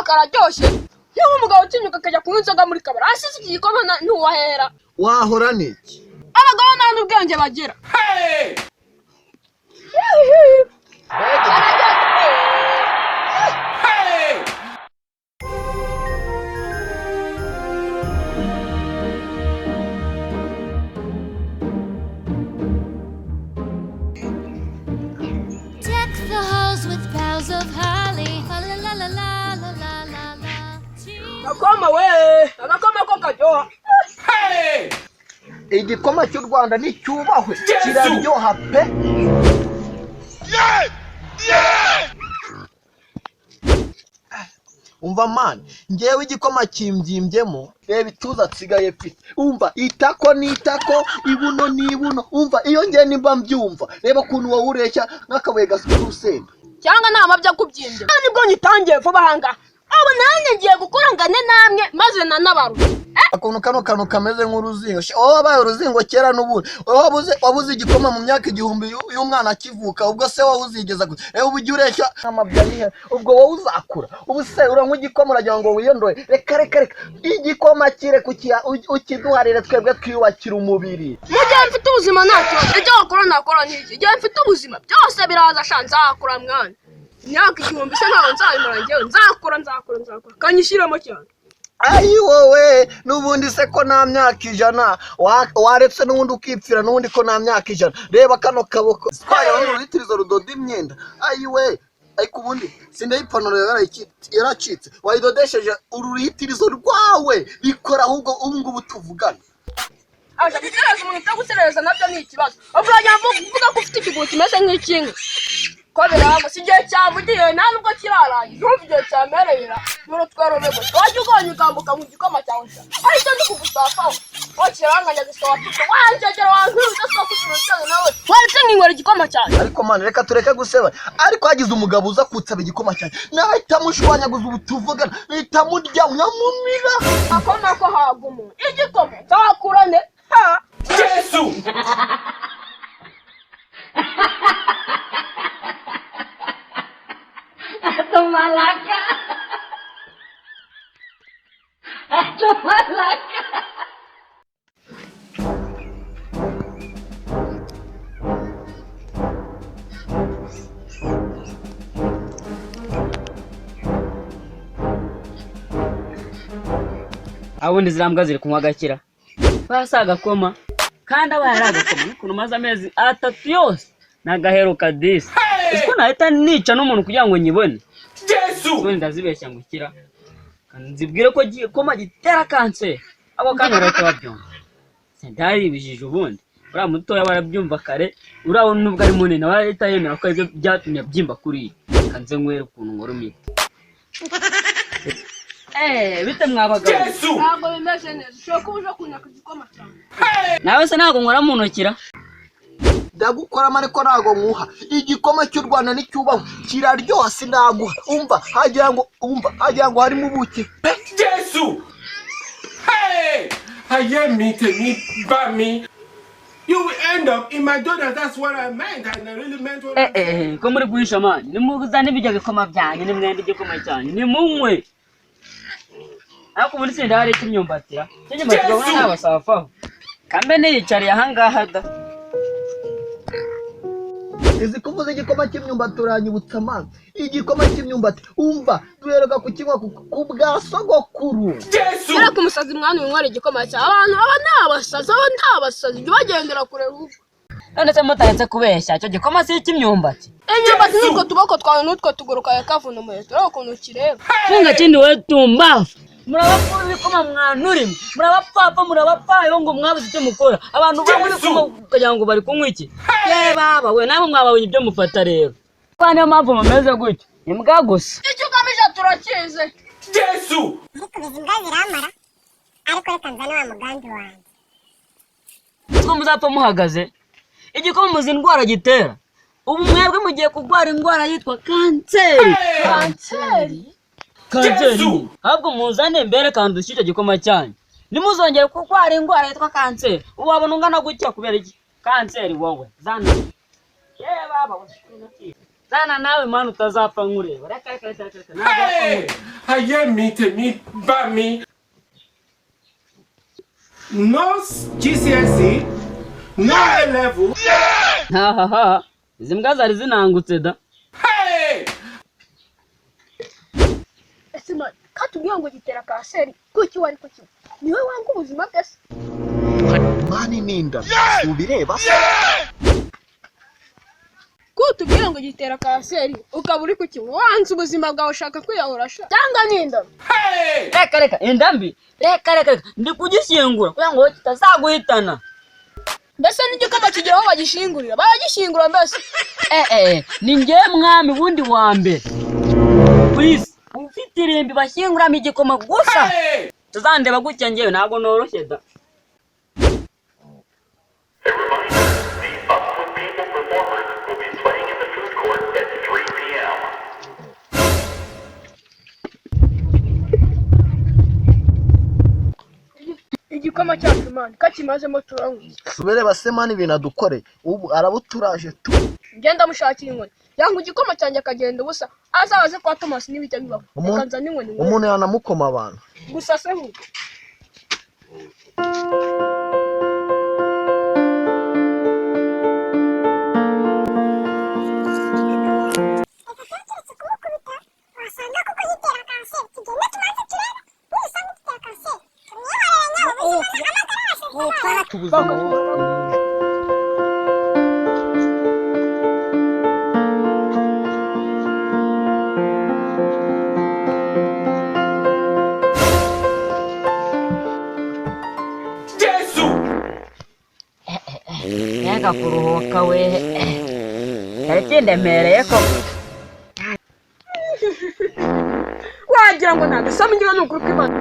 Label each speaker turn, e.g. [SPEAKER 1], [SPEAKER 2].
[SPEAKER 1] kararyoshe niba umugabo utinyuka akajya kunywa inzoga muri kabari asize iki gikoma ntuwahera
[SPEAKER 2] wahora niki
[SPEAKER 1] abagabo nta n'ubwenge bagira Akoma we agakoma ko karyoha
[SPEAKER 2] igikoma cy'u Rwanda ni cyubahwe kiraryoha pe umva man ngewe igikoma kimbyimbyemo reba ituza tsigaye pite umva itako nitako ibuno nibuno umva iyo ngiye nimba mbyumva reba kuntu wowe ureshya n'akabuye gasukura urusenda
[SPEAKER 1] cyangwa nama byo kubyimbye nibwo nyitangiye vuba hanga abo nanjye ngiye gukora ngane namwe maze nanabaru
[SPEAKER 2] akuntu kano kameze nk'uruzingo wabaye uruzingo kera n'ubundi wabuze igikoma mu myaka 1000 y'umwana akivuka ubwo se wowe uzigeza reba ubujye ureshya amabyayihe ubwo wowe uzakura ubu se uranywa igikoma uragira ngo wiyondoye reka igikoma kire kukiya ukiduharire twebwe twiyubakira umubiri
[SPEAKER 1] mugihe mfite ubuzima ntacyo ibyo wakora nakora n'iki igihe mfite ubuzima byose biraza shanza akura mwana myaka 1000 se ntaho nzayimara ngewe nzakura kanyishyiramo cyane
[SPEAKER 2] ayi wowe nubundi se ko nta myaka 100 waretse nubundi ukipfira nubundi ko nta myaka 100 reba kano kaboko twayo n'urutirizo rudoda imyenda ayi we ariko ubundi sinde ipanoro yaracitse wayidodesheje urutirizo rwawe bikora ahubwo ubungubu tuvugana
[SPEAKER 1] aje gusereza umuntu utagusereza nabyo ni ikibazo ubwo mvuga ko ufite ikigo kimeze nk'ikinga ko birago sigiye cyavugiye nta nubwo kirarangiye uvugiye cyamerera n'urutwaro rwego wajye ugambuka mu gikoma cyawe ariko ndi kugusafaho wakiranganya gisowa tuko wanjegera wankwiruza so kuturutse nawe waretse nkingora igikoma cyane
[SPEAKER 2] ariko man reka tureke guseba ariko hagize umugabo uza kutsaba igikoma cyane nahita mushwanyaguza ubutuvugana nahita murya nyamumira
[SPEAKER 1] akoma ko hagumu igikoma cyakurane ha
[SPEAKER 3] Yesu
[SPEAKER 4] Malaka.
[SPEAKER 5] Abundi zirambwa ziri kunywa gakira basaga koma kandi aba yaragakoma ukuntu maze amezi 3 yose nagaheruka disi iko nahita nica n'umuntu kugira ngo nyibone
[SPEAKER 3] Yesu
[SPEAKER 5] so ndazibeshya ngukira kanzibwire ko koma gitera kanseri abo kandi baratabyo sendari bijije ubundi ura mutoya barabyumva kare uraho nubwo ari munene warahita yemera ko ibyo byatumye byimba kuri kanze nkwere ukuntu ngorumite bite mwabagabo
[SPEAKER 1] ntabwo bimeze neza ushobora kuba uje kunyaka igikoma cyane
[SPEAKER 5] nawe se ntabwo nkora mu nokira
[SPEAKER 2] ndagukora ariko ntago nkuha igikoma cy'u Rwanda n'icyubaho kiraryoha sinaguha umva hagira ngo harimo ubuki
[SPEAKER 3] Yesu hey aye me ba me you will end up in my daughter. That's what I meant. I really meant what I
[SPEAKER 5] said. Ko muri guhisha mani nimuzane bijya bikoma byanyu nimwende igikoma cyanyu nimunywe ako muri senda hari kimyumbatira cyanyumbatira ubona nabasafaho kambe niyicariye ahangaha da
[SPEAKER 2] izi kuvuza igikoma cy'imyumbati uranyibutsa man igikoma cy'imyumbati umva duheruka kukinywa ku bwa sogokuru
[SPEAKER 1] Yesu ku musazi mwana winywara igikoma cya abantu aba ntabasazi byo bagendera kure ubu
[SPEAKER 5] none se mutaretse kubeshya cyo gikoma si cy'imyumbati
[SPEAKER 1] imyumbati nuko tuboko twawe n'utwo tuguruka yakavuna umuheto rero ukuntu kireba
[SPEAKER 5] funga kindi we tumbafu murabapfa bikoma mwanurimo murabapfa murabapfayo ngo mwabuze icyo mukora abantu bamwe kugira ngo bari kunywa iki baba we nabo mwababonye ibyo mufata rero kandi mpamvu mumeze gutyo imbwa gusa
[SPEAKER 1] icyo ugamije turakize
[SPEAKER 3] Yesu
[SPEAKER 4] Mukubiza imbwa ziramara ariko reka nzane wa mugambi wanjye
[SPEAKER 5] ko muzapfa muhagaze igikoma muzi indwara gitera ubu mwebwe mugiye kurwara indwara yitwa kanseri kanseri ahubwo muzane mbere kandi ushyike gikoma cyanyu nimuzongere kurwara indwara yitwa kanseri ubabona ungana gutya kubera iki kanseri wowe zana baba Sana nawe mwana utazapfa nkureba. Reka.
[SPEAKER 3] Hey! Aye mite mi ba mi. No GCSE, no A level.
[SPEAKER 5] Ha. Izi mbwa zari zinangutse da.
[SPEAKER 3] Hey!
[SPEAKER 1] ese mani katubwiye ngo gitera kanseri kuki wari kuki niwe wanga ubuzima bwese
[SPEAKER 2] mani ninda ubireba
[SPEAKER 1] kutubwiye ngo gitera kanseri ukaba uri kuki wanze ubuzima bwawe ushaka kwiyahura cyangwa ninda
[SPEAKER 3] Hey!
[SPEAKER 5] Reka indambi. Reka ndi kugishyingura kugira ngo kitazaguhitana.
[SPEAKER 1] mbese n'igikoma kigira aho bagishingurira baragishingura mbese
[SPEAKER 5] Ni njye mwami wundi wa mbere. Please, ufite irimbi bashyinguramo igikoma gusa.
[SPEAKER 3] Hey!
[SPEAKER 5] Tuzandeba gutya njyewe ntabwo noroshye da.
[SPEAKER 1] igikoma cyacu mani kakimazemo turanywa
[SPEAKER 2] subere base mani ibintu adukore ubu arabuturaje tu
[SPEAKER 1] ngenda mushakira inkoni yanga igikoma cyanjye akagenda ubusa azabaze kwa Thomas n'ibijya bibaho reka nzane inkoni
[SPEAKER 2] umuntu yanamukoma abantu
[SPEAKER 1] gusa se hu
[SPEAKER 4] wasanga kuko gitera kanseri tugenda tubanze turebe usanga gitera kanseri tumwiharire nyawe
[SPEAKER 5] Reka kuruhuka we. Tariki ndemereye ko.
[SPEAKER 1] wagira ngo ntagasama ngira n'ukuri kw'Imana